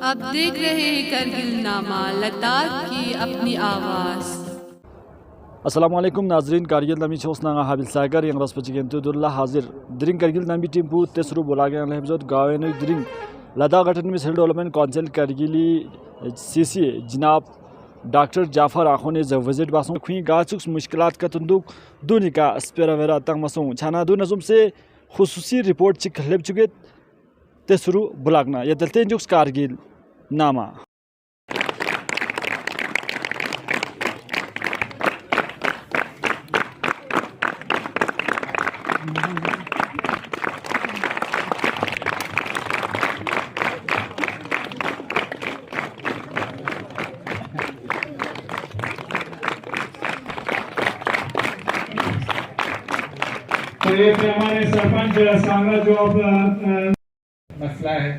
अब देख रहे हैं करगिल नामा लद्दाख की अपनी आवाज़। अस्सलाम वालेकुम नाजरीन, कारगिल नमी छोसना हाबिल सागर yang raspachigentudulla hazir dring kargil nami timpu tesru bolagan lebzot gawen dring Ladakh गठन में सेल डेवलपमेंट काउंसिल करगिली सीसी जनाब डॉक्टर जाफर आखों ने जब विजिट बासों खुई गाचुक्स मुश्किलात का तुंदुक दुनी का स्पेरावेरा तंग मसों छाना दो नजुम से खुसूसी रिपोर्ट चिक लेब चुके तेसरू बुलागना या दलते जुक्स कारगिल नामा तो ये हमारे सरपंच सांगा जो अब मसला है,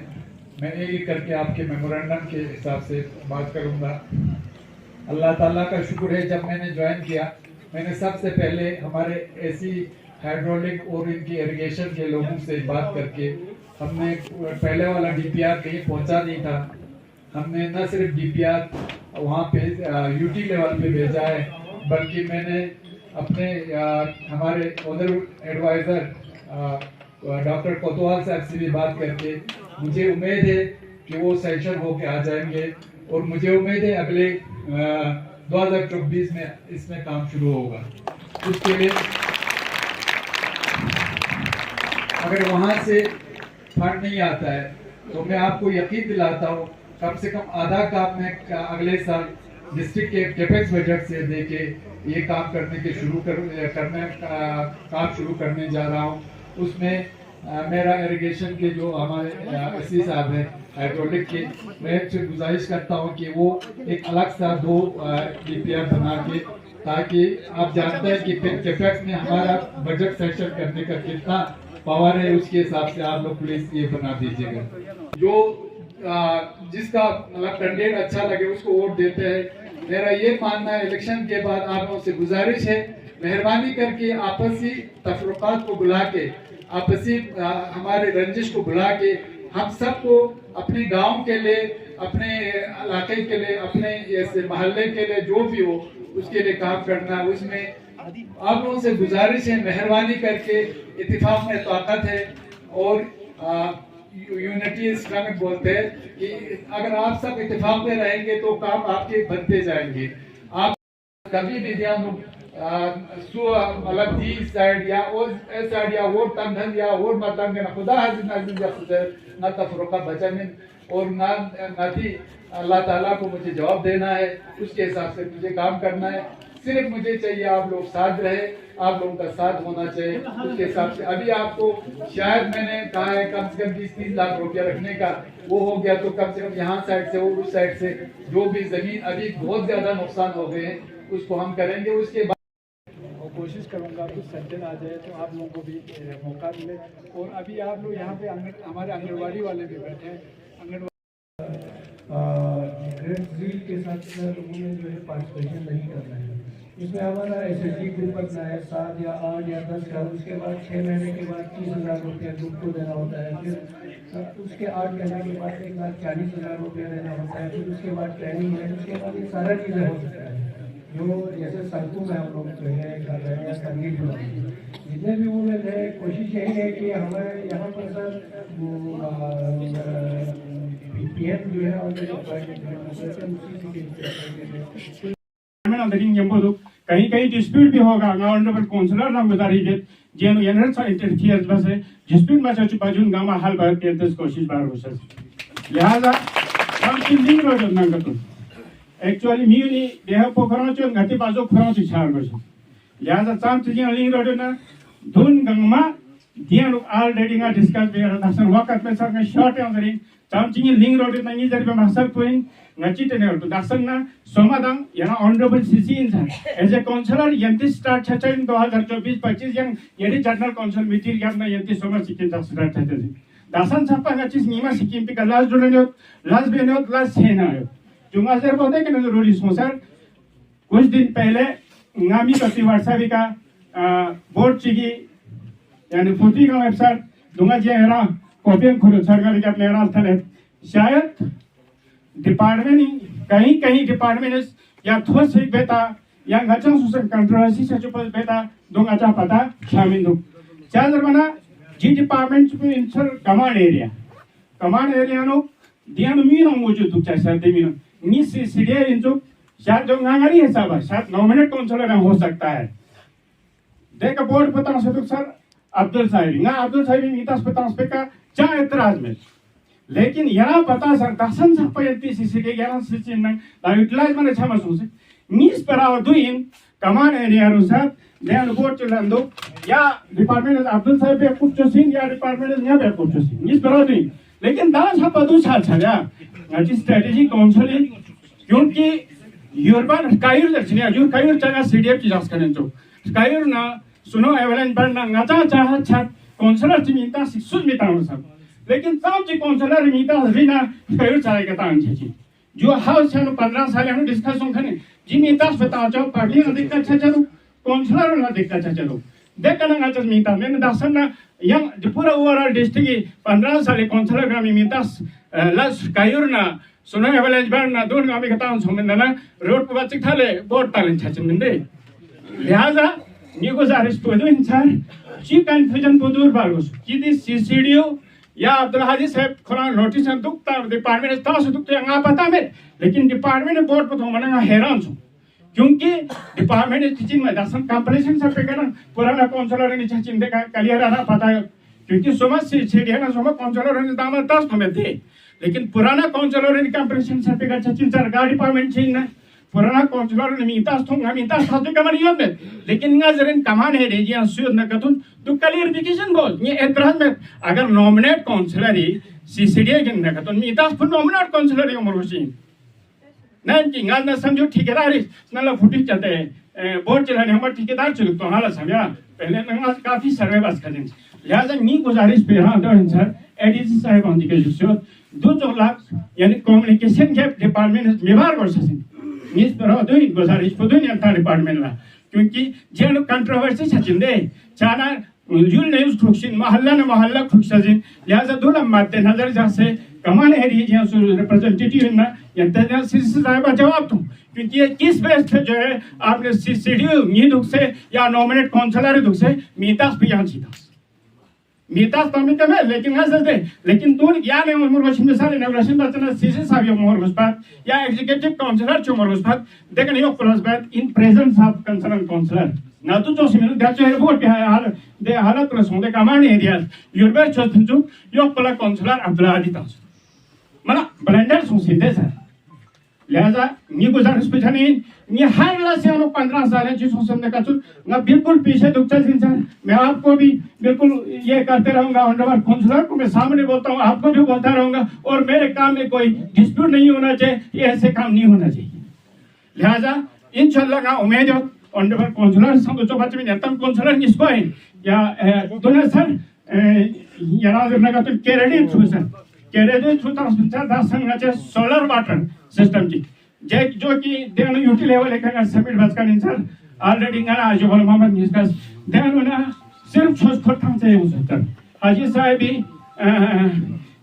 मैं एक करके आपके मेमोरेंडम के हिसाब से बात करूंगा। अल्लाह ताला का शुक्र है, जब मैंने ज्वाइन किया मैंने सबसे पहले हमारे एसी हाइड्रोलिक और इनकी इरिगेशन के लोगों से बात करके हमने पहले वाला डीपीआर कहीं पहुंचा नहीं था। हमने न सिर्फ डीपीआर वहाँ पे यूटी लेवल पे भेजा है, बल्कि मैंने अपने हमारे ऑनरेबल एडवाइजर डॉक्टर कोतवाल साहब से भी बात करके मुझे उम्मीद है कि वो सेशन होके आ जाएंगे और मुझे उम्मीद है अगले 2024 में इसमें काम शुरू होगा। उसके लिए अगर वहाँ से फंड नहीं आता है तो मैं आपको यकीन दिलाता हूँ कम से कम आधा काम मैं अगले साल डिस्ट्रिक्ट के कैपेक्स बजट से देके ये काम करने के काम शुरू करने जा रहा हूँ। उसमें मेरा इरिगेशन के जो हमारे एससी साहब हैं हाइड्रोलिक के, मैं से गुजारिश करता हूँ कि वो एक अलग सा 2 डीपीआर बना के, ताकि आप जानते हैं कि कैपेक्स में हमारा बजट सेशन करने का कितना पावर है, उसके हिसाब से आप लोग प्लीज ये बना दीजिएगा। जो जिसका मतलब कैंडिडेट अच्छा लगे उसको वोट देते हैं। मेरा ये मानना है, इलेक्शन के बाद आप लोगों से गुजारिश है, मेहरबानी करके आपसी तफरुकात को बुला के, आपसी हमारे रंजिश को बुला के हम सबको अपने गांव के लिए, अपने इलाके के लिए, अपने ऐसे मोहल्ले के लिए जो भी हो उसके लिए काम करना है। उसमें आप लोगों से गुजारिश है, मेहरबानी करके, इत्तेफाक में ताकत है और यूनिटी इस्लामिक बोलते हैं कि अगर आप सब इत्तेफाक में रहेंगे तो काम आपके बनते जाएंगे। आप कभी भी ध्यान मतलब दी साइड या वो साइड या वो तंधन या वो मतलब ना खुदा ना तफरुका बचन और ना थी अल्लाह ताला को मुझे जवाब देना है, उसके हिसाब से मुझे काम करना है। सिर्फ मुझे चाहिए आप लोग साथ रहे, आप लोगों का साथ होना चाहिए। उसके हिसाब से अभी आपको शायद मैंने कहा है कम से कम 20-30 लाख रुपया रखने का, वो हो गया तो कम से कम यहाँ साइड से और उस साइड से जो भी जमीन अभी बहुत ज्यादा नुकसान हो गए हैं उसको हम करेंगे। उसके बाद कोशिश करूंगा कुछ सेंटर आ जाए तो आप लोगों को भी मौका मिले। और अभी आप लोग यहाँ पे हमारे आंगनबाड़ी वाले भी बैठे हैं, के साथ लोगों ने जो है पार्टिसिपेशन नहीं करना है। इसमें हमारा SSD ग्रुप बनना है 7 या 8 या 10 का, उसके बाद 6 महीने के बाद 30,000 रुपया ग्रुप को देना होता है, फिर उसके 8 महीने के बाद 1,40,000 रुपया देना होता है, फिर उसके बाद ट्रेनिंग है, उसके बाद ये सारा चीज़ें हो सकता है जो जैसे सड़कों में हम लोग जो है कर रहे हैं या संगीत जितने भी वो लोग है। कोशिश यही है कि हमारे यहाँ पर सर PM जो है और कहीं कहीं डिस्प्यूट भी होगा ऑनरेबल काउंसिलर नाम गुजारिश जेन एनर्स इंटरफियर्स बस डिस्प्यूट में सच बाजुन गामा हल बार के कोशिश बार हो सके। लिहाजा हम चिंतित रोज नंगतो एक्चुअली म्यूनी देह पोखरों चो गति बाजो खरों से छाड़ बस। लिहाजा चाम चीजें लिंग रोड ना धुन गंगमा दियान ऑलरेडी ना डिस्कस भी दसन वक्त में सर शॉर्ट है चाम चीजें लिंग रोड ना ये जब muscle coin ngaci tener tu dasang na somadang yana honorable CC insan as a councillor yanti start chacha in 2024-25 yang yeri general council meeting yang na yanti soma sikin tak start chacha dasan sapa ngaci nima sikim pi last donanyot last benot last sena cuma sir बोलते हैं कि नजर रोडी sponsor कुछ दिन पहले नामी कति वार्षिक का बोर्ड चिकी यानी फुटी का वेबसाइट दूंगा जे है ना कॉपी खुद सरकार के अपने रास्ते शायद डिपार्टमेंट कहीं कहीं डिपार्टमेंट या थोस एक बेटा या ngacang susun kontroversi secupas बेटा dong aja pata shamin dong चादर बना जी डिपार्टमेंट में इंसर कमांड एरिया नो दिया नो मीनो मौजूद दुख चाहे दे मीनो निस सीढ़ियाँ इंजो शायद जो गांगरी है सब शायद नॉमिनेट काउंसलर हो सकता है देखा बोर्ड पता नहीं तो सर अब्दुल साहिब मीतास पता नहीं का क्या एतराज में लेकिन यहाँ पता सर दसन सब पयंती सीसीडी ग्यारह सीसी नंग यूटिलाइज मैंने छह मसूस नीस पर आओ दुइन कमान एरिया अनुसार लेकिन बोर्ड चलांदो या डिपार्टमेंट अब्दुल साहिब पे कुछ चोसिन या डिपार्टमेंट यहाँ पे कुछ चोसिन नीस पर आओ दुइन लेकिन दास हम पदु छाल छाया अच्छी स्ट्रेटेजी काउंसलिंग क्योंकि यूरोपन कायर दर्शनीय जो कायर चाहे सीडीएफ की जांच करें तो कायर ना सुनो एवलेंस पर ना ngaca चाहे छात काउंसलर चिमिता सिक्सुस मिता हो सब लेकिन सब जी काउंसलर मिता हरीना कायर चाहे कहता अंचे जो हाउस है 15 साल हम डिस्कशन करने जी मिता बताओ जो पब्लिक अधिक अच्छा चलो काउंसलर ना अधिक अच्छा चलो देखा ना ngaca मिता मैंने दर्शन ना yang पूरा ओवरऑल डिस्ट्रिक्ट 15 साल काउंसलर ग्रामी मिता लस कायर ना सुनो एवलेंस पर ना दोन गामी कहता हूँ सोमन ना रोड पर बच्चे थाले बोर्ड तालें छाचन मिंदे लिहाजा ये गुजारिश पदो इंसान जी कंफ्यूजन पदूर बारगोस कि दिस सीसीडीओ या अब्दुल हाजी साहब खुला नोटिस दुखता डिपार्टमेंट तास दुखते अंगा पता में लेकिन डिपार्टमेंट बोर्ड पर तो मना हैरान छूं क्योंकि डिपार्टमेंट टीचिंग में दसन कंपटीशन से पे करना पुराना काउंसलर ने टीचिंग देखा क्लियर रहा पता है क्योंकि समझ सीसीडीओ ना समझ काउंसलर ने दाम तास हमें दे लेकिन पुराना काउंसलर ने कंपटीशन से पे कर टीचिंग सरकार डिपार्टमेंट चीन ना पुराना काउंसलर ने मीता साथ कमर योद में लेकिन नजरन कमान है रेजी अंशुद न कतुन तो क्लियरिफिकेशन बोल ये एतराज में अगर नॉमिनेट काउंसलर ही सीसीडीए के न कतुन मीता फुल नॉमिनेट काउंसलर ही उम्र होशी नहीं कि गाल न समझो ठेकेदार नला फुटी चलते बोर्ड चलाने हमारे ठेकेदार चलते तो हाल समझा पहले न काफी सर्वे बस करें लिहाजा मी गुजारिश पे हाँ दो सर एडीसी साहब आंधी के जो 2 लाख यानी कम्युनिकेशन के डिपार्टमेंट व्यवहार कर सकते नीस पर हो दुई गुजारिश पर दुई अंतर डिपार्टमेंट ला क्योंकि जेन कंट्रोवर्सी छचिंदे चाना यूल न्यूज़ खुशिन मोहल्ला खुशजिन लिहाजा दोला मध्य नजर जैसे कमान एरिया जैसे रिप्रेजेंटेटिव ना यंत्र सीसी साहब जवाब दूं क्योंकि ये किस बेस पे जो है आपने सीसीडीओ ये दुख से या नॉमिनेट काउंसलर दुख से मीतास पे यहाँ जीता मीतास तो हमें कम है लेकिन हाँ सर लेकिन दूर या नहीं उम्र वशिन मिसाल इनॉग्रेशन बचना सीसी साहब यो मोहर घुसपात या एग्जीक्यूटिव काउंसलर चो मोहर घुसपात देखने यो प्लस बैट in presence of concern counsellor ना तो जो सिमिलर दैट्स है बोर्ड पे हाल दे हालत प्लस होंगे कमांड एरिया यूरोप चो जो यो प्लस काउंसलर अब्दुल आदित मना ब्लेंडर सुनते सर लिहाजा ये गुजारिश पे जाने ये हर लासे हम 15 साल है जिस समझने का चुन ना बिल्कुल पीछे दुखता इंसान मैं आपको भी बिल्कुल ये करते रहूंगा ऑनरेबल काउंसलर को मैं सामने बोलता हूँ आपको भी बोलता रहूंगा और मेरे काम में कोई डिस्प्यूट नहीं होना चाहिए ये ऐसे काम नहीं होना चाहिए लिहाजा इंशाल्लाह ना उम्मीद है ऑनरेबल काउंसलर सब जो बच्चे में नेतम काउंसलर इसको है या दोनों सर यार ना का तो केरेडी सर केरेडी छुटा संचार दासन का सोलर वाटर सिस्टम की जो कि देन यूटी लेवल एक सबमिट बस का सर ऑलरेडी गाना आज बोल मोहम्मद डिस्कस देन ना सिर्फ छोस खोटा से हो सकता हाजी साहब भी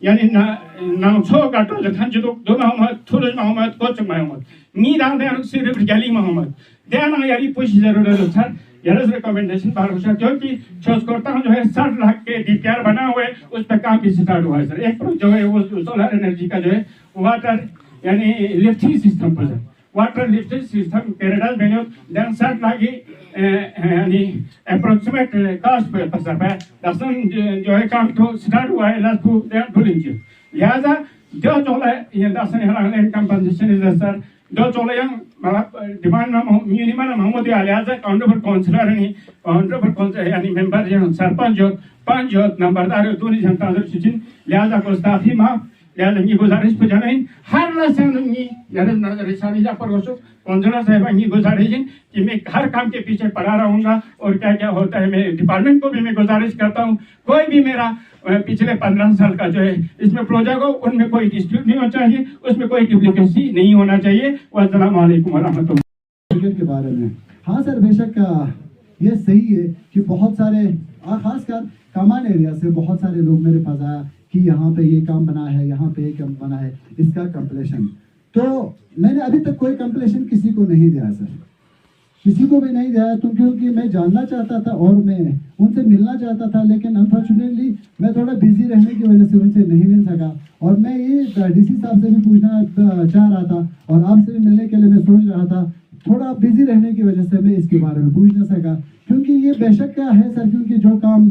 यानी ना छो गाटो जथान जो दो मोहम्मद थुलज मोहम्मद कोच मोहम्मद नी दान देन सिर्फ गली मोहम्मद देन यारी पुश जरूर सर यार रिकमेंडेशन बाहर हो सकता है कि छोस कोटा जो है 60 लाख के डीपीआर बना हुआ है उस पर काम भी स्टार्ट हुआ है सर एक जो है वो सोलर एनर्जी का जो है वाटर यानी लिफ्टिंग सिस्टम पर वाटर लिफ्टिंग सिस्टम केरला में देन 60 लाख यानी अप्रोक्सीमेट कॉस्ट पे पसर पे दसन जो है काम तो स्टार्ट हुआ है लास्ट को फुल इंच लिहाजा जो है ये दसन हला कंपनसेशन इज सर दो चोले yang डिमांड मिनिमम महमूद आलियाजा ऑनरेबल काउंसलर ने ऑनरेबल काउंसलर यानी मेंबर जो सरपंच जो पांच जो नंबरदार दोनों जनता दर सुचिन लिहाजा को स्टाफी मा लिहाजा ये गुजारिश पे जाना हर लसन ये यार नजर इशारे जा पर वसो काउंसलर साहब ये गुजारिश कि मैं हर काम के पीछे पड़ा रहूंगा और क्या क्या होता है मैं डिपार्टमेंट को भी मैं गुजारिश करता हूं कोई भी मेरा पिछले 15 साल का जो है इसमें प्रोजेक्ट हो उनमें कोई डिस्प्यूट नहीं होना चाहिए उसमें कोई डुप्लीकेसी नहीं होना चाहिए अस्सलाम वालेकुम व रहमतुल्लाह के बारे में हाँ सर बेशक ये सही है कि बहुत सारे खासकर कमान एरिया से बहुत सारे लोग मेरे पास आया कि यहाँ पे ये काम बना है, यहाँ पे ये काम बना है, इसका कंप्लीशन। तो मैंने अभी तक कोई कंप्लीशन किसी को नहीं दिया सर, किसी को भी नहीं दिया, तो क्योंकि मैं जानना चाहता था और मैं उनसे मिलना चाहता था, लेकिन अनफॉर्चुनेटली मैं थोड़ा बिजी रहने की वजह से उनसे नहीं मिल सका। और मैं ये डीसी साहब से भी पूछना चाह रहा था और आपसे भी मिलने के लिए मैं सोच रहा था, थोड़ा बिजी रहने की वजह से मैं इसके बारे में पूछ ना सका। क्योंकि ये बेशक क्या है सर, क्योंकि जो काम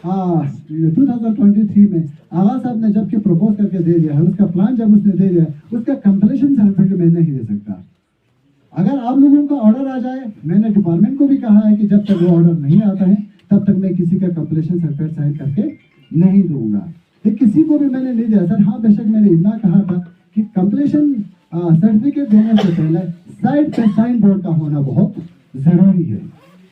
2023 में आगा साहब ने जबकि प्रपोज करके दे दिया है, उसका प्लान जब उसने दे दिया, उसका कंप्लीशन सर्टिफिकेट मैं नहीं दे सकता। अगर आप लोगों का ऑर्डर आ जाए, मैंने डिपार्टमेंट को भी कहा है कि जब तक वो ऑर्डर नहीं आता है तब तक मैं किसी का कंप्लीशन सर्टिफिकेट साइन करके नहीं दूंगा। ये किसी को भी मैंने नहीं दिया सर। हाँ, बेशक मैंने इतना कहा था कि कंप्लीशन सर्टिफिकेट देने से पहले साइड पे साइन बोर्ड का होना बहुत जरूरी है।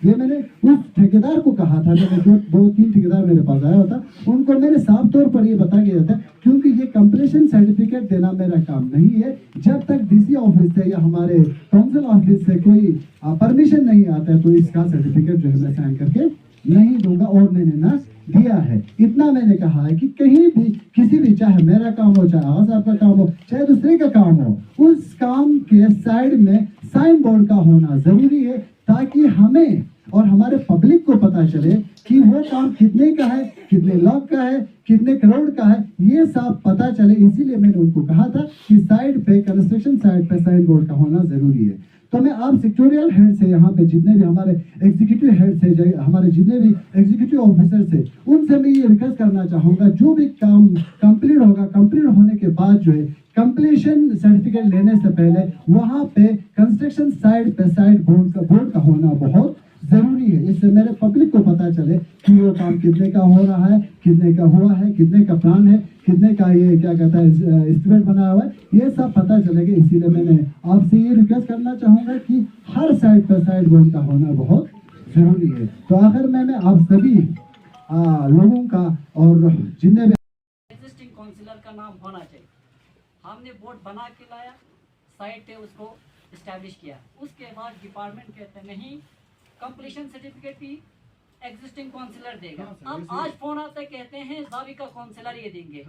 ये मैंने उस ठेकेदार को कहा था, मैंने जो 2-3 ठेकेदार मेरे पास आया होता, उनको मैंने साफ तौर पर ये बता के जाता, क्योंकि ये कंप्लीशन सर्टिफिकेट देना मेरा काम नहीं है जब तक डीसी ऑफिस से या हमारे काउंसिल ऑफिस से कोई परमिशन नहीं आता है, तो इसका सर्टिफिकेट जो है मैं साइन करके नहीं दूंगा। और मैंने ना दिया है, इतना मैंने कहा है कि कहीं भी किसी भी, चाहे मेरा काम हो, चाहे आवाज आपका काम हो, चाहे दूसरे का काम हो, उस काम के साइड में साइन बोर्ड का होना जरूरी है, ताकि हमें और हमारे पब्लिक को पता चले कि वो काम कितने का है, कितने लाख का है, कितने करोड़ का है, ये सब पता चले। इसीलिए मैंने उनको कहा था कि साइड पे, कंस्ट्रक्शन साइड पे साइन बोर्ड का होना जरूरी है। तो मैं आप सेक्टोरियल हेड से, यहाँ पे जितने भी हमारे एग्जीक्यूटिव हेड से, हमारे जितने भी एग्जीक्यूटिव ऑफिसर से, उनसे मैं ये रिक्वेस्ट करना चाहूँगा, जो भी काम कंप्लीट होगा, कंप्लीट होने के बाद जो है कंप्लीशन सर्टिफिकेट लेने से पहले वहाँ पे कंस्ट्रक्शन साइड पे साइड बोर्ड का होना बहुत जरूरी है। इससे मेरे पब्लिक को पता चले कि वो काम कितने का हो रहा है, कितने का हुआ है, कितने का प्लान है, कितने का ये क्या कहता है एस्टिमेट बनाया हुआ है, ये सब पता चलेगा। इसीलिए मैंने आपसे ये रिक्वेस्ट करना चाहूँगा कि हर साइड पर साइड बोर्ड का होना बहुत जरूरी है। तो आखिर में मैं आप सभी लोगों का और जितने भी एग्जिस्टिंग काउंसिलर का नाम होना चाहिए। हमने बोर्ड बना के लाया, साइट पे उसको इस्टेब्लिश किया, उसके बाद डिपार्टमेंट कहते नहीं कंप्लीशन सर्टिफिकेट भी एग्जिस्टिंग काउंसिलर देगा। अब आज फोन आता है, कहते हैं जावी का काउंसिलर ये देंगे।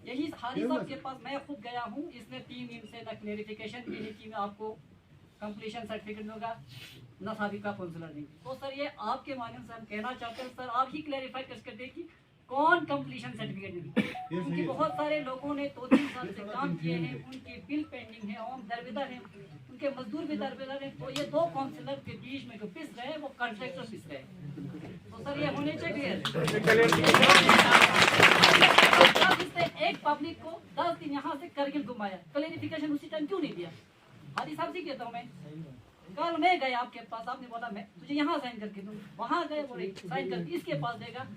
यही हारी साहब के पास मैं खुद गया हूँ, इसने 3 दिन से ना क्लेरिफिकेशन की है कि मैं आपको कंप्लीशन सर्टिफिकेट दूंगा, ना सावी का काउंसिलर देंगे। तो सर ये आपके माध्यम से हम कहना चाहते हैं, सर आप ही क्लेरिफाई कर दें कि कौन कंप्लीशन सर्टिफिकेट देंगे, क्योंकि बहुत सारे लोगों ने 2-3 साल से काम किए हैं, उनके बिल पेंडिंग है, हम दरबेदर हैं, उनके मजदूर भी दरबेदर हैं। तो ये 2 काउंसिलर के बीच में जो पिस रहे हैं वो कॉन्ट्रैक्टर पिस रहे हैं। तो सर ये होने चाहिए। इससे एक पब्लिक को 10 दिन यहाँ से करगिल घुमाया, क्लेरिफिकेशन उसी टाइम क्यों नहीं दिया? हादी साहब से कहता हूँ मैं, कल मैं गया आपके पास, आपने बोला मैं तुझे यहाँ साइन करके दूँ, वहाँ गए बोले साइन करके इसके पास देगा।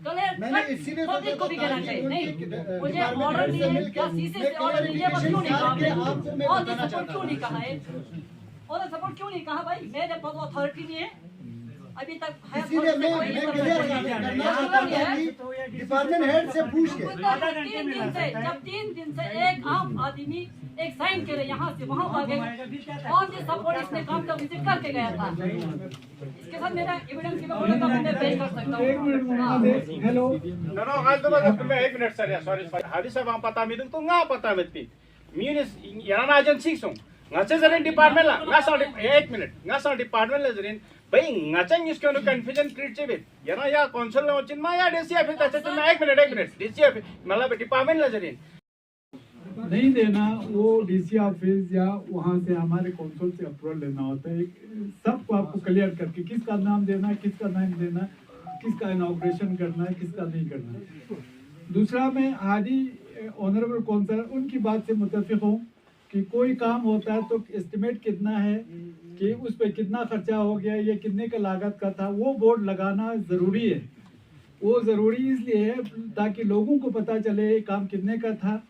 पब्लिक को भी कहना चाहिए नहीं, मुझे ऑर्डर दिए हैं क्या सीसे से ऑर्डर दिए, बस क्यों नहीं कहा आपने? और सपोर्ट क्यों नहीं कहा है? और सपोर्ट क्यों नहीं कहा भाई? मेरे पास अथॉरिटी नहीं है अभी तक है। डिपार्टमेंट हेड से पूछ के 3 दिन से, जब 3 दिन से एक आम आदमी एक साइन करे यहाँ से वहाँ भागे, कौन सी सपोर्ट इसने काम का विजिट करके गया था? इसके साथ मेरा एविडेंस की मैं पेश कर सकता हूँ। हेलो नो आज तो मैं 1 मिनट सर, सॉरी हादी साहब हम पता मिदुं तो nga पता मित मीनस याना एजेंसी सो ngacha जरेन डिपार्टमेंट ला ngaसा 1 मिनट ngaसा डिपार्टमेंट ला जरेन भाई ngacha इसके नो कंफ्यूजन क्रिएट चेबे याना या काउंसिल ला वचिन मा या डीसी ऑफिस तचे तो 1 मिनट डीसी ऑफिस मतलब डिपार्टमेंट ला जरेन नहीं देना, वो डीसी ऑफिस या वहाँ से हमारे काउंसिल से अप्रूवल लेना होता है। सबको आपको क्लियर करके किसका नाम देना है, किसका नाम देना, किसका इनॉग्रेशन करना है, किसका नहीं करना है। दूसरा मैं हादी ऑनरेबल काउंसिलर उनकी बात से मुत्तफिक हूँ कि कोई काम होता है तो एस्टिमेट कितना है, कि उस पर कितना खर्चा हो गया, ये कितने का लागत का था, वो बोर्ड लगाना ज़रूरी है। वो ज़रूरी इसलिए है ताकि लोगों को पता चले ये काम कितने का था,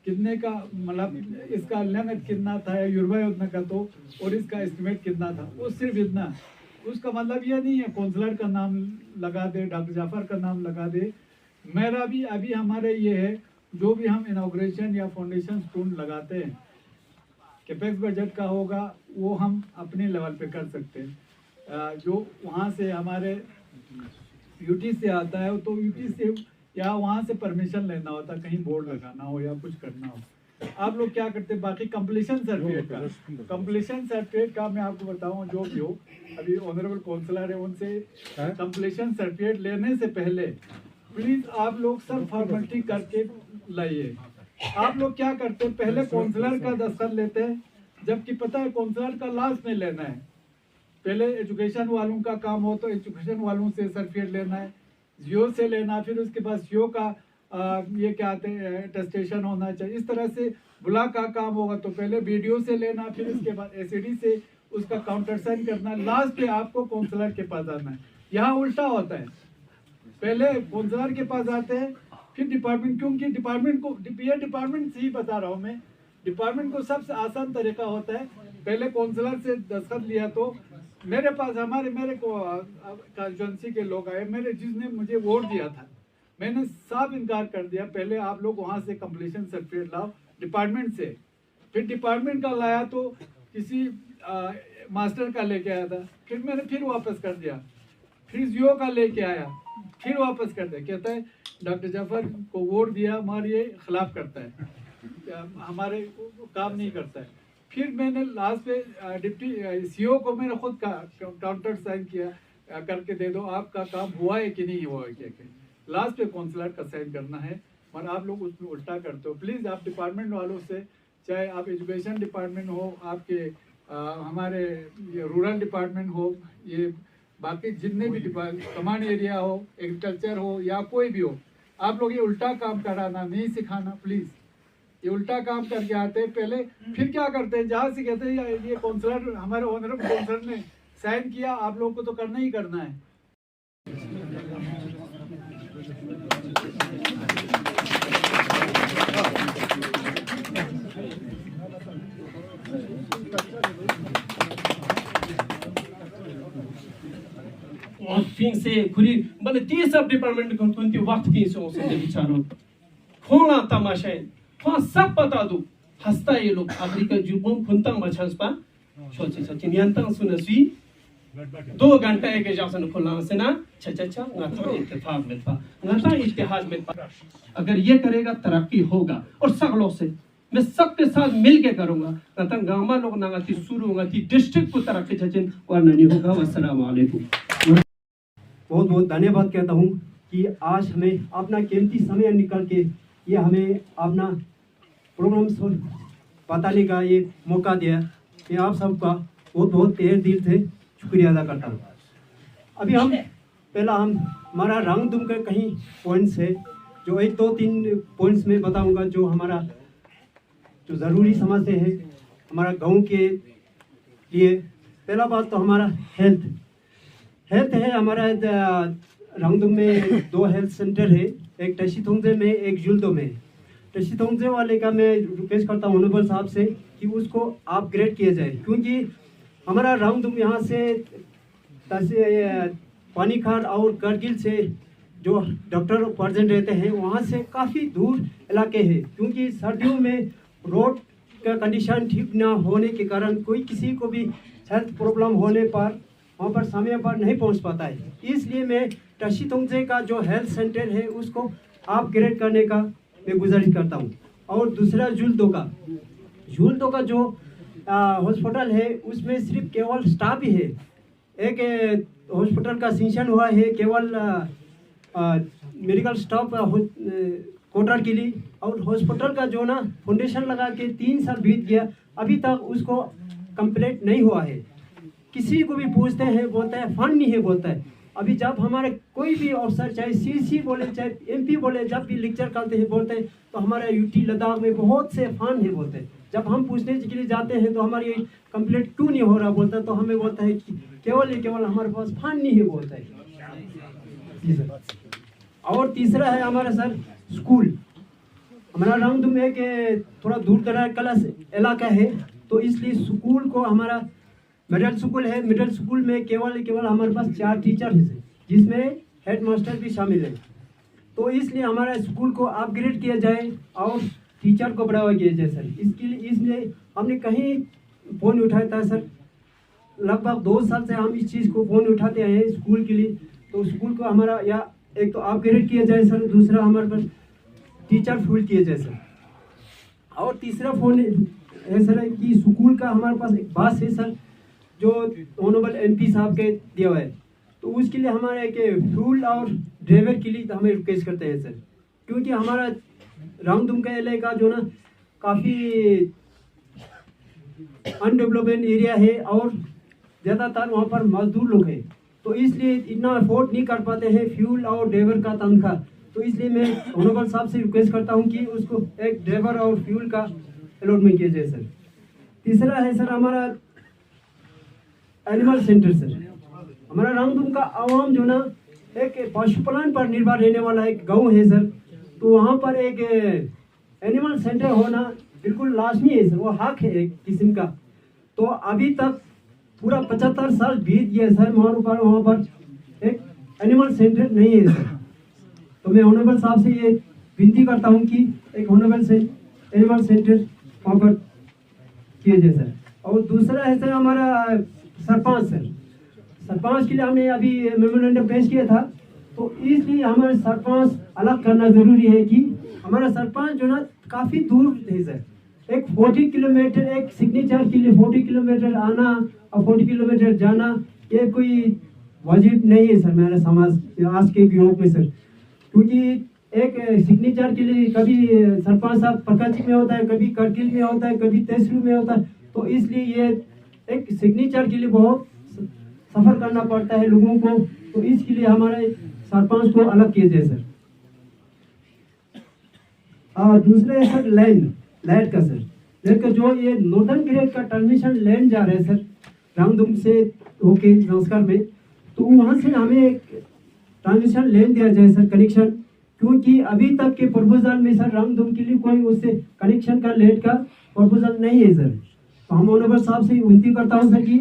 कितने का मतलब इसका लेंथ कितना था, यूरबा उतना का तो, और इसका एस्टिमेट कितना था। वो सिर्फ इतना, उसका मतलब ये नहीं है काउंसलर का नाम लगा दे, डॉक्टर जाफर का नाम लगा दे। मेरा भी अभी हमारे ये है, जो भी हम इनॉग्रेशन या फाउंडेशन स्टोन लगाते हैं, कैपेक्स बजट का होगा वो हम अपने लेवल पे कर सकते हैं। जो वहाँ से हमारे यूटी से आता है तो यूटी से या वहाँ से परमिशन लेना होता, कहीं बोर्ड लगाना हो या कुछ करना हो। आप लोग क्या करते हैं? बाकी कंप्लीशन सर्टिफिकेट का मैं आपको बताऊं, जो भी हो, अभी ऑनरेबल काउंसलर है, उनसे कंप्लीशन सर्टिफिकेट लेने से पहले प्लीज आप लोग सब फॉर्मेलिटी करके लाइए। आप लोग क्या करते हैं? पहले काउंसलर का दस्तखत लेते हैं, जबकि पता है काउंसलर का लास्ट में लेना है। पहले एजुकेशन वालों का काम हो तो एजुकेशन वालों से सर्टिफिकेट लेना है, जियो से लेना, फिर उसके बाद सीओ का ये क्या आते हैं अटेस्टेशन होना चाहिए। इस तरह से बुला का काम होगा तो पहले बीडीओ से लेना, फिर उसके बाद एसईडी से उसका काउंटर साइन करना, लास्ट पे आपको काउंसलर के पास आना है। यहाँ उल्टा होता है, पहले काउंसलर के पास आते हैं फिर डिपार्टमेंट, क्योंकि डिपार्टमेंट को, ये डिपार्टमेंट से ही बता रहा हूँ मैं, डिपार्टमेंट को सबसे आसान तरीका होता है, पहले काउंसलर से दस्तखत लिया तो मेरे पास मेरे को कॉन्स्टिट्यूंसी के लोग आए, जिसने मुझे वोट दिया था, मैंने साफ इनकार कर दिया, पहले आप लोग वहाँ से कंप्लीशन सर्टिफिकेट लाओ डिपार्टमेंट से। फिर डिपार्टमेंट का लाया तो किसी मास्टर का लेके आया था, फिर मैंने फिर वापस कर दिया, फिर जियो का लेके आया, फिर वापस कर दिया। कहता है डॉक्टर जाफर को वोट दिया हमारे ये खिलाफ करता है, हमारे काम नहीं करता है। फिर मैंने लास्ट पे डिप्टी सीओ को मैंने खुद काउंटर साइन किया, करके दे दो आपका काम हुआ है कि नहीं हुआ है क्या। लास्ट पे काउंसलर का साइन करना है, और आप लोग उसमें उल्टा करते हो। प्लीज़ आप डिपार्टमेंट वालों से, चाहे आप एजुकेशन डिपार्टमेंट हो, आपके हमारे ये रूरल डिपार्टमेंट हो, ये बाकी जितने भी कमांड एरिया हो, एग्रीकल्चर हो या कोई भी हो, आप लोग ये उल्टा काम कराना नहीं सिखाना प्लीज़। ये उल्टा काम करके आते हैं पहले, फिर क्या करते हैं, जहाँ से कहते हैं ये काउंसलर, हमारे ऑनरेबल काउंसलर ने साइन किया, आप लोग को तो करना ही करना है। फिंग से खुरी बने ती सब डिपार्टमेंट को तुंती वक्त की सो से बिचारो खोला तमाशा हाँ सब बता दो हंसता ये लोग अफ्रीका जुबों खुंतंग बचांस पा सोची सोची नियंत्रण सुनसी 2 घंटा एक जासन खुला से ना अच्छा नाता इत्तेफाक में था, नाता इत्तेहाद में था। अगर ये करेगा तरक्की होगा, और सब लोग से मैं सबके साथ मिल के करूंगा, नाता गांव लोग नागती शुरू होगा कि डिस्ट्रिक्ट को तरक्की छचिन और नहीं होगा। अस्सलाम वालेकुम। बहुत बहुत धन्यवाद कहता हूँ कि आज हमें अपना कीमती समय निकाल के ये हमें अपना प्रोग्राम बताने का ये मौका दिया। मैं आप सबका बहुत बहुत तहे दिल से शुक्रिया अदा करता हूँ। अभी हमारा रंग दुम के कहीं पॉइंट्स है, जो 1-2-3 पॉइंट्स में बताऊँगा, जो हमारा जो ज़रूरी समझते हैं हमारा गाँव के लिए। पहला बात तो हमारा हेल्थ है। हमारा रंगदुम में 2 हेल्थ सेंटर है, एक टशीथोंगजे में, एक जुल्दो में। टशीथोंगजे वाले का मैं रिक्वेस्ट करता हूँ ऑनरेबल साहब से कि उसको अपग्रेड किया जाए, क्योंकि हमारा रंगदुम यहाँ से पानीखार और करगिल से जो डॉक्टर प्रेजेंट रहते हैं वहाँ से काफ़ी दूर इलाके हैं, क्योंकि सर्दियों में रोड का कंडीशन ठीक ना होने के कारण कोई किसी को भी हेल्थ प्रॉब्लम होने पर वहाँ पर समय पर नहीं पहुँच पाता है। इसलिए मैं टशीथोंगजे का जो हेल्थ सेंटर है उसको अपग्रेड करने का मैं गुजारिश करता हूँ। और दूसरा जुल्दो का जो हॉस्पिटल है उसमें सिर्फ केवल स्टाफ ही है। एक हॉस्पिटल का सेंक्शन हुआ है केवल मेडिकल स्टाफ क्वार्टर के लिए, और हॉस्पिटल का जो ना फाउंडेशन लगा के 3 साल बीत गया, अभी तक उसको कंप्लीट नहीं हुआ है। किसी को भी पूछते हैं बोलता है फंड नहीं है बोलता है। अभी जब हमारे कोई भी अफसर चाहे सीसी बोले चाहे एमपी बोले, जब भी लेक्चर करते हैं बोलते हैं तो हमारे यूटी लद्दाख में बहुत से फंड है बोलते हैं। जब हम पूछने के लिए जाते हैं तो हमारी कंप्लीट क्यों नहीं हो रहा बोलता है, तो हमें बोलता है कि केवल हमारे पास फंड नहीं है बोलता है। जी सर। और तीसरा है हमारा सर स्कूल। हमारा रंगदुम है कि थोड़ा दूर दराज क्लास इलाका है, तो इसलिए स्कूल को हमारा मिडिल स्कूल है। मिडिल स्कूल में केवल हमारे पास 4 टीचर हैं, जिसमें हेड मास्टर भी शामिल है। तो इसलिए हमारा स्कूल को अपग्रेड किया जाए और टीचर को बढ़ावा दिया जाए सर। इसलिए हमने कहीं फ़ोन उठाया था सर, लगभग 2 साल से हम इस चीज़ को फ़ोन उठाते हैं स्कूल के लिए। तो स्कूल को हमारा या एक तो अपग्रेड किया जाए सर, दूसरा हमारे पास टीचर फुल किए जाए सर, और तीसरा फोन है सर कि स्कूल का हमारे पास एक बस है सर जो ऑनरेबल MP साहब के दिया हुआ है, तो उसके लिए हमारा एक फ्यूल और ड्राइवर के लिए हमें रिक्वेस्ट करते हैं सर, क्योंकि हमारा रामदुम का इलाका जो ना काफ़ी अनडेवलपमेंट एरिया है और ज़्यादातर वहाँ पर मजदूर लोग हैं, तो इसलिए इतना अफोर्ड नहीं कर पाते हैं फ्यूल और ड्राइवर का तनख्वाह। तो इसलिए मैं ऑनरेबल साहब से रिक्वेस्ट करता हूँ कि उसको एक ड्राइवर और फ्यूल का अलॉटमेंट किया जाए सर। तीसरा है सर हमारा एनिमल सेंटर सर। हमारा रामदुम का आवाम जो ना एक पशुपालन पर निर्भर रहने वाला एक गांव है सर, तो वहाँ पर एक एनिमल सेंटर होना बिल्कुल लाजमी है सर, वो हक है एक किस्म का। तो अभी तक पूरा 75 साल बीत गया सर, वहाँ पर एक एनिमल सेंटर नहीं है सर। तो मैं ऑनरेबल साहब से ये विनती करता हूँ कि एक ऑनरेबल एनिमल सेंटर वहाँ पर किए जाए सर। और दूसरा है सर हमारा सरपंच सर, सरपंच के लिए हमने अभी मेमोरेंडम पेश किया था, तो इसलिए हमारे सरपंच अलग करना जरूरी है कि हमारा सरपंच जो ना काफ़ी दूर है सर, एक 40 किलोमीटर एक सिग्नेचर के लिए 40 किलोमीटर आना और 40 किलोमीटर जाना, ये कोई वाजिब नहीं है सर मेरे समाज आज के योग में सर, क्योंकि एक सिग्नेचर के लिए कभी सरपंच साहब प्रकाशी में होता है, कभी करगिल में होता है, कभी तहसील में होता है, तो इसलिए ये एक सिग्नेचर के लिए बहुत सफ़र करना पड़ता है लोगों को, तो इसके लिए हमारे सरपंच को अलग किए जाए सर। दूसरे है सर लैंड का सर, लैंड का जो ये नॉर्दर्न ग्रेड का ट्रांसमिशन लैंड जा रहा है सर रामदुम से होके नमस्कार में, तो वहाँ से हमें एक ट्रांसमिशन लैंड दिया जाए सर कनेक्शन, क्योंकि अभी तक के प्रपोजल में सर रामदुम के लिए कोई उससे कनेक्शन का लैंड का प्रपोजल नहीं है सर। तो हम ऑनरेबल साहब से विनती करता हूँ सर कि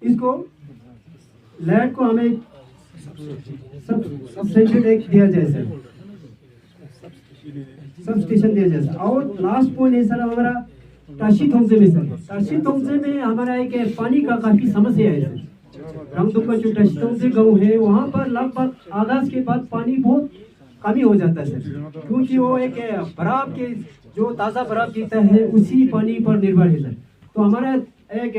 इसको लैंड को हमें सब स्टेशन एक दिया जाए सर, सब स्टेशन दिया जाए सर। और लास्ट पॉइंट है सर हमारा टाशी थोंगजे में सर, टाशी थोंगजे में हमारा एक पानी का काफ़ी समस्या है सर। रामदुम का जो टाशी थोंगजे गाँव है वहाँ पर लगभग अगस्त के बाद पानी बहुत कमी हो जाता है सर, क्योंकि वो एक बराब के जो ताज़ा बराब गिरता है उसी पानी पर निर्भर है सर। तो हमारा एक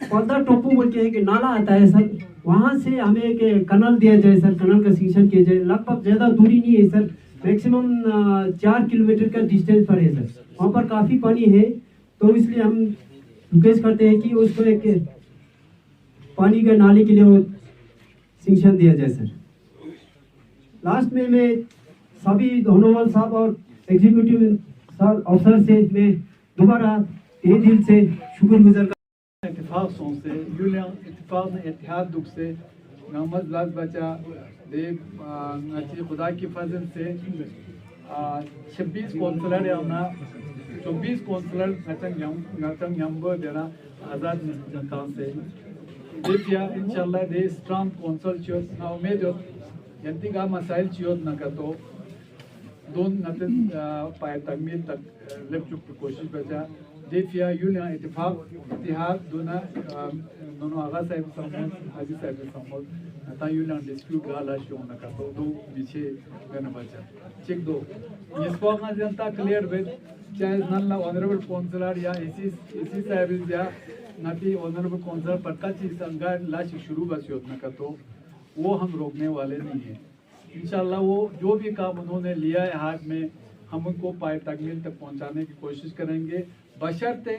पौधा टोपू बोल के एक नाला आता है सर, वहाँ से हमें एक कनल दिया जाए सर, कनल का सिंचन किया जाए। लगभग ज़्यादा दूरी नहीं है सर, मैक्सिमम 4 किलोमीटर का डिस्टेंस पर है सर, वहाँ पर काफ़ी पानी है, तो इसलिए हम रिक्वेस्ट करते हैं कि उसको एक पानी के नाले के लिए वो सिंचन दिया जाए सर। लास्ट में मैं सभी धनोवाल साहब और एग्जीक्यूटिव अफसर से मैं दोबारा तहे दिल से शुक्रगुजार इत्तेफाक से यूलिया इत्तेफाक ने इत्तेहाद दुख से मोहम्मद लाज बचा देव अच्छी खुदा की फजल से 26 कौंसलर या 24 कौंसलर नचंग यंबो देना आज़ाद जनता से देविया इंशाल्लाह दे स्ट्रॉन्ग कौंसल चियोत ना उम्मीद हो यंती का मसाइल चियोत ना का तो दोन नतन पाए तकमील तक लिप चुप की कोशिश बचा देविया यूलिया इत्तेहाद दोनों आगा साहब समझ हाजी साहब समझ नता यूलिया डिस्प्यूट गाला शो ना का तो दो पीछे गन बचा चेक दो इस वक्त जनता क्लियर विद चाहे नल्ला ऑनरेबल काउंसलर या इसी साहब या नती ऑनरेबल काउंसलर प्रकाशी संघ लाश शुरू बस योजना का तो वो हम रोकने वाले नहीं हैं। इंशाल्लाह वो जो भी काम उन्होंने लिया है हाथ में हम उनको पाए तकमील तक पहुंचाने की कोशिश करेंगे, बशर्ते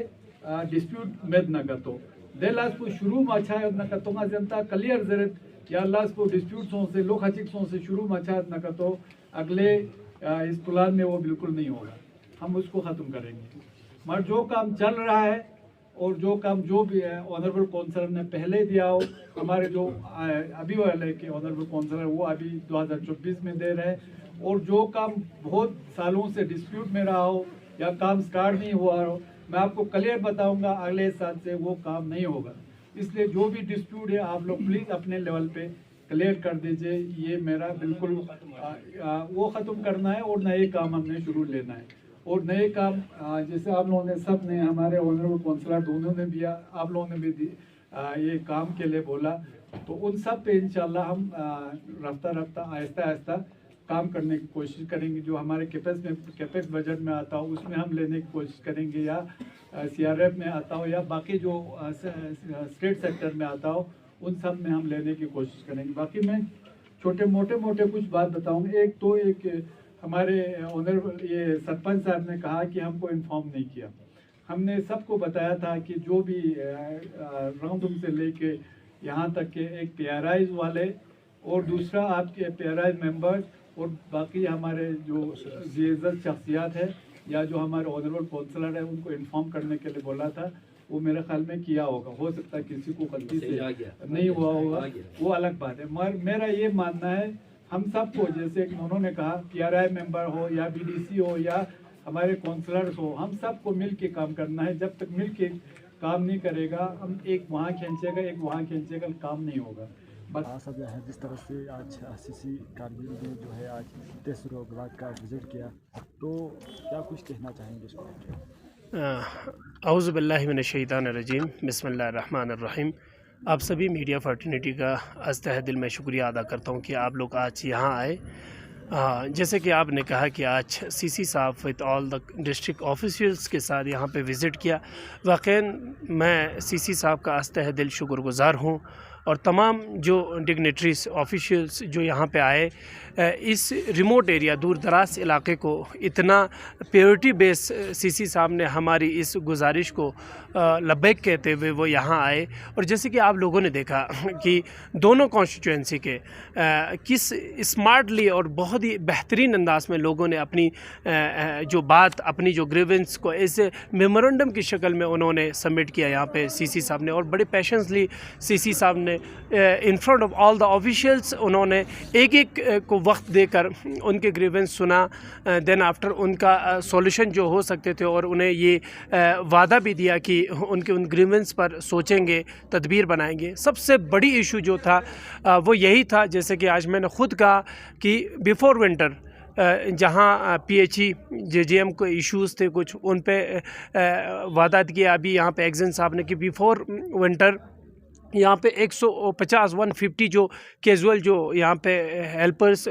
डिस्प्यूट में न कतो दे लाश को शुरू में अच्छा न कतो जनता क्लियर जरूरत या लाश को डिस्प्यूट से लोग हचिक से शुरू में अच्छा न कतो अगले इस प्लान में वो बिल्कुल नहीं होगा, हम उसको ख़त्म करेंगे। मगर जो काम चल रहा है और जो काम जो भी है ऑनरेबल काउंसलर ने पहले दिया हो, हमारे जो अभी वाले के ऑनरेबल काउंसलर वो अभी 2024 में दे रहे हैं, और जो काम बहुत सालों से डिस्प्यूट में रहा हो या काम स्टार्ट नहीं हुआ हो, मैं आपको क्लियर बताऊंगा अगले साल से वो काम नहीं होगा। इसलिए जो भी डिस्प्यूट है आप लोग प्लीज़ अपने लेवल पे क्लियर कर दीजिए, ये मेरा बिल्कुल वो ख़त्म करना है और नए काम हमने शुरू लेना है। और नए काम जैसे आप लोगों ने सब ने हमारे ऑनरेबल काउंसलर दोनों ने भी आप लोगों ने भी ये काम के लिए बोला, तो उन सब पे इंशाल्लाह हम रफ्ता रफ्ता आहिस्ता आहिस्ता काम करने की कोशिश करेंगे। जो हमारे कैपेक्स बजट में आता हो उसमें हम लेने की कोशिश करेंगे, या CRF में आता हो या बाकी जो स्टेट सेक्टर में आता हो उन सब में हम लेने की कोशिश करेंगे। बाकी मैं छोटे मोटे कुछ बात बताऊंगा। एक हमारे ऑनरेबल ये सरपंच साहब ने कहा कि हमको इन्फॉर्म नहीं किया। हमने सबको बताया था कि जो भी राउंड से लेके यहाँ तक के एक PRIs वाले और दूसरा आपके PRIs मेंबर्स और बाकी हमारे जो इज़्ज़त शख्सियात है या जो हमारे ऑनरेबल काउंसलर है उनको इन्फॉर्म करने के लिए बोला था। वो मेरे ख्याल में किया होगा, हो सकता है किसी को गलती से नहीं हुआ होगा, वो अलग बात है। मगर मेरा ये मानना है हम सबको, जैसे उन्होंने कहा PRI मेंबर हो या BDC हो या हमारे काउंसलर्स हो, हम सबको मिल के काम करना है। जब तक मिल के काम नहीं करेगा, हम एक वहाँ खींचेगा एक वहाँ खींचेगा, काम नहीं होगा। बस सब है जिस तरह से आज CC कारगिल ने जो है आज तेसरो ब्लॉक का विजिट किया, तो क्या कुछ कहना चाहेंगे इसको? औज़ु बिल्लाहि मिनश शैतानिर रजीम, बिस्मिल्लाहिर रहमानिर रहीम। आप सभी मीडिया फर्टिनिटी का आज तहे दिल में शुक्रिया अदा करता हूँ कि आप लोग आज यहाँ आए। जैसे कि आपने कहा कि आज CC साहब with all the district officials के साथ यहाँ पे विज़िट किया। वाक़ई मैं CC साहब का आज तहे दिल शुक्रगुज़ार हूँ और तमाम जो डिग्नेटरीज ऑफिशियल्स जो यहाँ पे आए, इस रिमोट एरिया दूर दराज इलाके को इतना प्रायोरिटी बेस CC साहब ने हमारी इस गुजारिश को लब्बैक कहते हुए वो यहाँ आए। और जैसे कि आप लोगों ने देखा कि दोनों कॉन्स्टिट्यूएंसी के किस स्मार्टली और बहुत ही बेहतरीन अंदाज में लोगों ने अपनी जो बात, अपनी जो ग्रीवेंस को ऐसे मेमोरेंडम की शक्ल में उन्होंने सबमिट किया यहाँ पे CC साहब ने, और बड़े पेशेंसली CC साहब ने in front of all the officials उन्होंने एक एक को वक्त देकर उनके ग्रीवेंस सुना। देन आफ्टर उनका सॉल्यूशन जो हो सकते थे, और उन्हें ये वादा भी दिया कि उनके उन ग्रीवेंस पर सोचेंगे, तदबीर बनाएंगे। सबसे बड़ी इशू जो था वो यही था, जैसे कि आज मैंने ख़ुद कहा कि बिफोर विंटर जहाँ PHE JJM को इश्यूज़ थे कुछ, उन पे वादा किया अभी यहाँ पे एक्जन साहब ने कि बिफोर विंटर यहाँ पे 150-150 जो कैजुअल जो यहाँ पे हेल्पर्स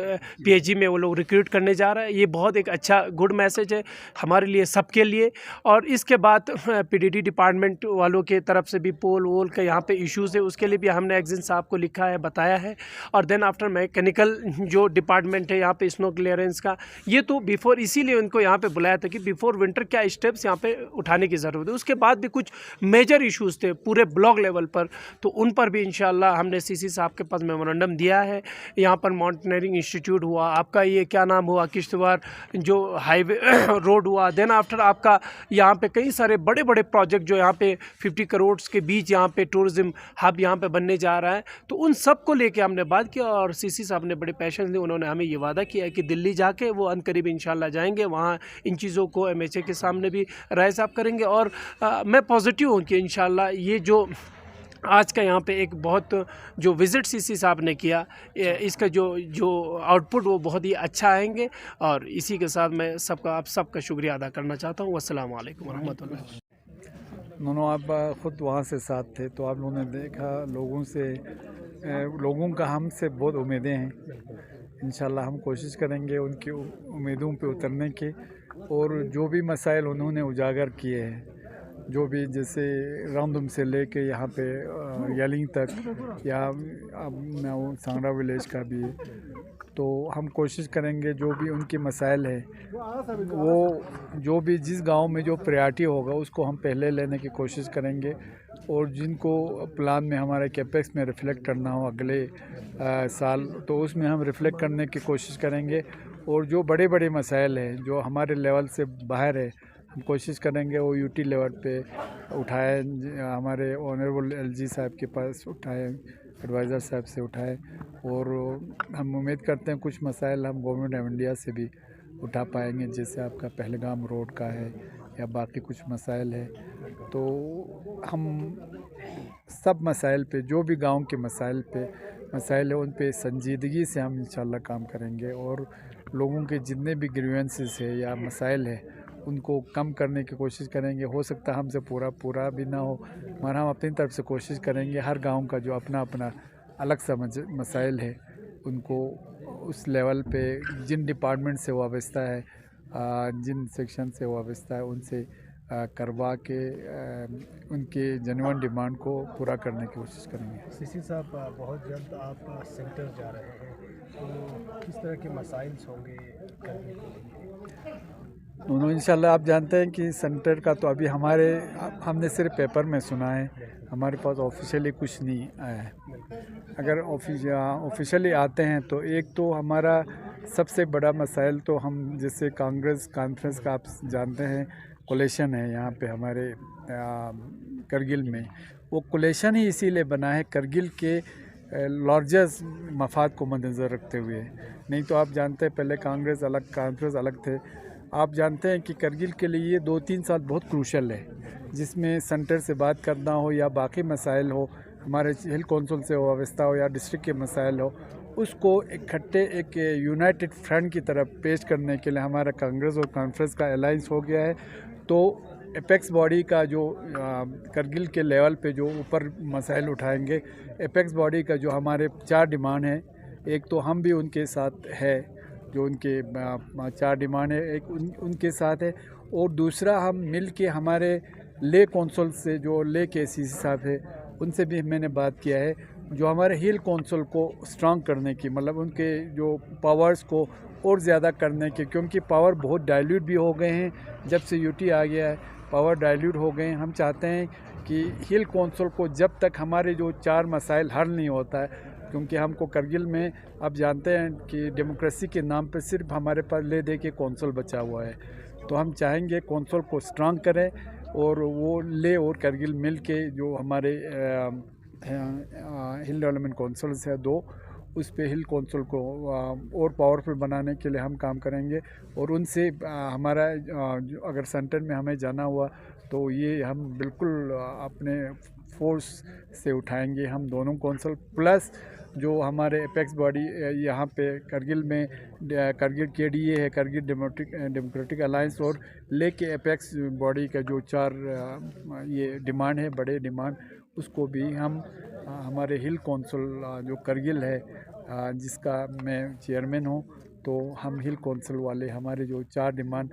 PHE में वो लोग रिक्रूट करने जा रहा है। ये बहुत एक अच्छा गुड मैसेज है हमारे लिए, सबके लिए। और इसके बाद PDD डिपार्टमेंट वालों के तरफ से भी पोल वोल का यहाँ पे इश्यूज़ है, उसके लिए भी हमने एक्जन साहब को लिखा है, बताया है। और देन आफ्टर मैकेनिकल जो डिपार्टमेंट है यहाँ पे स्नो क्लियरेंस का, ये तो बिफोर इसीलिए उनको यहाँ पे बुलाया था कि बिफोर विंटर क्या स्टेप्स यहाँ पे उठाने की ज़रूरत है। उसके बाद भी कुछ मेजर इशूज़ थे पूरे ब्लॉक लेवल पर, तो उन पर भी इंशाल्लाह हमने CC साहब के पास मेमोरेंडम दिया है। यहाँ पर माउंटेनियरिंग इंस्टीट्यूट हुआ, आपका ये क्या नाम हुआ, किश्तवाड़ जो हाईवे रोड हुआ। देन आफ्टर आपका यहाँ पे कई सारे बड़े बड़े प्रोजेक्ट जो यहाँ पे 50 करोड़ के बीच यहाँ पे टूरिज़्म हब यहाँ पे बनने जा रहा है, तो उन सब को लेके हमने बात किया। और CC साहब ने बड़े पैशन से उन्होंने हमें ये वादा किया है कि दिल्ली जाके वो अनकरीब इंशाल्लाह जाएंगे, वहाँ इन चीज़ों को MHA के सामने भी राय साहब करेंगे। और मैं पॉजिटिव हूँ कि इंशाल्लाह ये जो आज का यहाँ पे एक बहुत जो विज़िट CC साहब ने किया, इसका जो आउटपुट वो बहुत ही अच्छा आएंगे। और इसी के साथ मैं आप सबका शुक्रिया अदा करना चाहता हूँ। अस्सलाम वालेकुम वरहमतुल्लाह। दोनों आप ख़ुद वहाँ से साथ थे, तो आप लोगों ने देखा लोगों का हमसे बहुत उम्मीदें हैं। इंशाल्लाह हम कोशिश करेंगे उनकी उम्मीदों पे उतरने के, और जो भी मसाइल उन्होंने उजागर किए हैं, जो भी जैसे रामदुम से लेके यहाँ पे यलिंग तक या सांगरा विलेज का भी, तो हम कोशिश करेंगे जो भी उनके मसाइल है वो जो भी जिस गांव में जो प्रायोरिटी होगा उसको हम पहले लेने की कोशिश करेंगे। और जिनको प्लान में हमारे कैपेक्स में रिफ़्लेक्ट करना हो अगले साल, तो उसमें हम रिफ़्लेक्ट करने की कोशिश करेंगे। और जो बड़े बड़े मसाइल हैं जो हमारे लेवल से बाहर है, हम कोशिश करेंगे वो UT लेवल पे उठाए, हमारे ऑनरेबल LG साहब के पास उठाए, एडवाइज़र साहब से उठाए। और हम उम्मीद करते हैं कुछ मसाइल हम गवर्नमेंट ऑफ इंडिया से भी उठा पाएंगे, जैसे आपका पहलगाम रोड का है या बाकी कुछ मसाइल है। तो हम सब मसाइल पे, जो भी गांव के मसाइल है उन पे संजीदगी से हम इंशाल्लाह काम करेंगे। और लोगों के जितने भी ग्रीवेंसेस है या मसाइल है उनको कम करने की कोशिश करेंगे। हो सकता है हमसे पूरा भी ना हो, मगर हम अपनी तरफ से कोशिश करेंगे हर गांव का जो अपना अलग सा मसाइल है उनको उस लेवल पे जिन डिपार्टमेंट से वाबस्ता है, जिन सेक्शन से वाबस्ता है उनसे करवा के उनके जेन्युइन डिमांड को पूरा करने की कोशिश करेंगे। सीसी साहब, बहुत जल्द आप सेंटर जा रहे हैं, तो किस तरह के मसाइल होंगे करने के लिए? दोनों इंशाल्लाह आप जानते हैं कि सेंटर का तो अभी हमने सिर्फ पेपर में सुना है, हमारे पास ऑफिशियली कुछ नहीं आया है। अगर ऑफिशियली आते हैं तो एक तो हमारा सबसे बड़ा मसाइल तो हम जैसे कांग्रेस कॉन्फ्रेंस का आप जानते हैं कोलेशन है यहाँ पे हमारे करगिल में। वो कोलेशन ही इसीलिए बना है करगिल के लार्जेस्ट मफाद को मद्देनज़र रखते हुए, नहीं तो आप जानते हैं पहले कांग्रेस अलग कॉन्फ्रेंस अलग थे। आप जानते हैं कि करगिल के लिए ये 2-3 साल बहुत क्रूशल है, जिसमें सेंटर से बात करना हो या बाकी मसाइल हो, हमारे हिल कौंसिल से वाबस्ता हो या डिस्ट्रिक्ट के मसाइल हो, उसको इकट्ठे एक यूनाइटेड फ्रंट की तरफ पेश करने के लिए हमारा कांग्रेस और कॉन्फ्रेंस का अलायंस हो गया है। तो एपेक्स बॉडी का जो करगिल के लेवल पे जो ऊपर मसाइल उठाएंगे, एपेक्स बॉडी का जो हमारे 4 डिमांड है, एक तो हम भी उनके साथ है, जो उनके 4 डिमांड है एक उनके साथ है, और दूसरा हम मिल के हमारे ले कौंसिल से जो ले के सीसी साहब है उनसे भी मैंने बात किया है, जो हमारे हिल कौंसिल को स्ट्रांग करने की, मतलब उनके जो पावर्स को और ज़्यादा करने के, क्योंकि पावर बहुत डाइल्यूट भी हो गए हैं जब से यूटी आ गया है, पावर डाइल्यूट हो गए हैं। हम चाहते हैं कि हिल कौंसिल को जब तक हमारे जो 4 मसाइल हल नहीं होता है, क्योंकि हमको करगिल में आप जानते हैं कि डेमोक्रेसी के नाम पे सिर्फ हमारे पास ले दे के कौंसिल बचा हुआ है, तो हम चाहेंगे कौंसिल को स्ट्रांग करें और वो ले और करगिल मिल के जो हमारे हिल डेवलपमेंट कौंसिल है 2, उस पे हिल कौंसिल को और पावरफुल बनाने के लिए हम काम करेंगे। और उनसे हमारा अगर सेंटर में हमें जाना हुआ तो ये हम बिल्कुल अपने फोर्स से उठाएंगे, हम दोनों कौंसिल प्लस जो हमारे एपेक्स बॉडी यहाँ पे करगिल में करगिल KDA है, करगिल डेमोक्रेटिक अलायंस, और लेके एपेक्स बॉडी का जो 4 ये डिमांड है, बड़े डिमांड, उसको भी हम हमारे हिल कौंसिल जो करगिल है जिसका मैं चेयरमैन हूँ, तो हम हिल कौंसिल वाले हमारे जो 4 डिमांड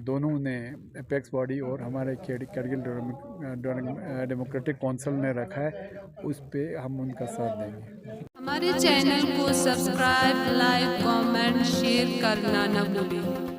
दोनों ने एपेक्स बॉडी और हमारे करगिल डेमोक्रेटिक कौंसिल ने रखा है, उस पे हम उनका साथ देंगे। हमारे चैनल को सब्सक्राइब, लाइक, कमेंट, शेयर करना न भूलें।